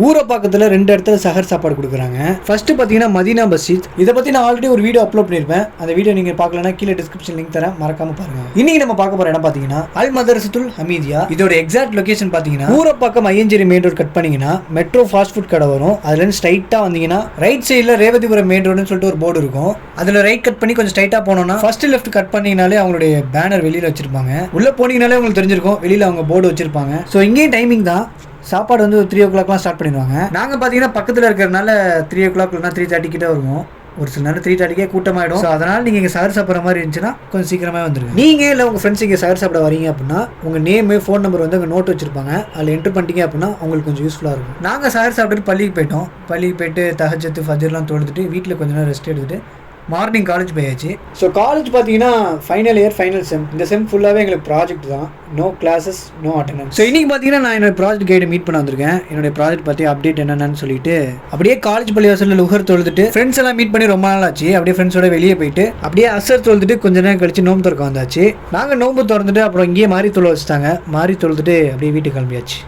ஊரை பக்கத்தில் 2 இடத்துல சஹர் சாப்பாடு கொடுக்குறாங்க. ஃபர்ஸ்ட் பார்த்தீங்கன்னா மதீனா மஸ்ஜித். இதை பற்றி நான் ஆல்ரெடி ஒரு வீடியோ அப்லோட் பண்ணியிருப்பேன். அந்த வீடியோ நீங்கள் பார்க்கலன்னா கீழே டிஸ்கிரிப்ஷன் லிங்க் தரேன், மறக்காம பாருங்க. இன்னைக்கு நம்ம பார்க்க போகிற இடம் பார்த்தீங்கன்னா அல் மதரசத்துல் ஹமீதியா. இதோட எக்ஸாக்ட் லொகேஷன் பார்த்தீங்கன்னா ஊரை பக்கம் ஐயஞ்சேரி மெயின் ரோடு கட் பண்ணீங்கன்னா மெட்ரோ ஃபாஸ்ட் ஃபுட் கடை வரும். அதுலேருந்து ஸ்ட்ரைட்டாக வந்தீங்கன்னா ரைட் சைடில் ரேவதிபுரம் மெயின் ரோடுன்னு சொல்லிட்டு ஒரு போர்டு இருக்கும். அதில் ரைட் கட் பண்ணி கொஞ்சம் ஸ்ட்ரைட்டாக போனோம்னா ஃபர்ஸ்ட் லெஃப்ட் கட் பண்ணீங்கனாலே அவங்களுடைய பேனர் வெளியில் வச்சிருப்பாங்க. உள்ள போனீங்கனாலே உங்களுக்கு தெரிஞ்சிருக்கும், வெளியில் அவங்க போர்டு வச்சிருப்பாங்க. ஸோ இங்கேயும் டைமிங் தான். சாப்பாடு வந்து 3 o'clock ஸ்டார்ட் பண்ணிடுவாங்க. நாங்கள் பார்த்தீங்கன்னா பக்கத்தில் இருக்கிறதுனால 3 o'clock இல்லைனா 3:30 கிட்ட வருவோம். ஒரு சில நேரம் 3:30 கூட்டமாயிடும். ஸோ அதனால் நீங்கள் இங்கே சஹர் சாப்பிட்ற மாதிரி இருந்துச்சுன்னா கொஞ்சம் சீக்கிரமாக வந்துருங்க. நீங்கள் இல்லை உங்கள் ஃப்ரெண்ட்ஸ் இங்கே சஹர் சாப்பிட வரீங்க அப்படின்னா உங்கள் நேமு ஃபோன் நம்பர் வந்து அங்கே நோட் வச்சிருப்பாங்க. அதில் என்ட்ரு பண்ணிட்டீங்க அப்படின்னா உங்களுக்கு கொஞ்சம் யூஸ்ஃபுல்லாக இருக்கும். நாங்கள் சஹர் சாப்பிட்டுட்டு பள்ளிக்கு போயிட்டோம். பள்ளிக்கு போயிட்டு தஹஜ்ஜத் ஃபஜ்ர்லாம் தொழுதுட்டு வீட்டில் கொஞ்சம் நேரம் ரெஸ்ட் எடுத்துட்டு மார்னிங் காலேஜ் போயாச்சு. ஸோ காலேஜ் பார்த்தீங்கன்னா ஃபைனல் இயர் ஃபைனல் செம். இந்த செம் ஃபுல்லாகவே எங்களுக்கு ப்ராஜெக்ட் தான். No classes, no attendance. So இன்றைக்கி பார்த்தீங்கன்னா நான் என்னோட ப்ராஜெக்ட் கைடை மீட் பண்ண வந்திருக்கேன். என்னுடைய ப்ராஜெக்ட் பற்றி அப்டேட் என்னென்னு சொல்லிட்டு அப்படியே காலேஜ் பள்ளிவாசலில் லுஹர் தொழுதுட்டு ஃப்ரெண்ட்ஸ் எல்லாம் மீட் பண்ணி ரொம்ப நாள் ஆச்சு. அப்படியே ஃப்ரெண்ட்ஸோட வெளியே போயிட்டு அப்படியே அசர் தொழுதுட்டு கொஞ்ச நேரம் கழிச்சு நோம்பு திறக்க வந்தாச்சு. நாங்கள் நோம்பு திறந்துட்டு அப்புறம் இங்கேயே மாறி தொழ வச்சுட்டாங்க. மாறி தொழுதுட்டு அப்படியே வீட்டுக்கு கிளம்பியாச்சு.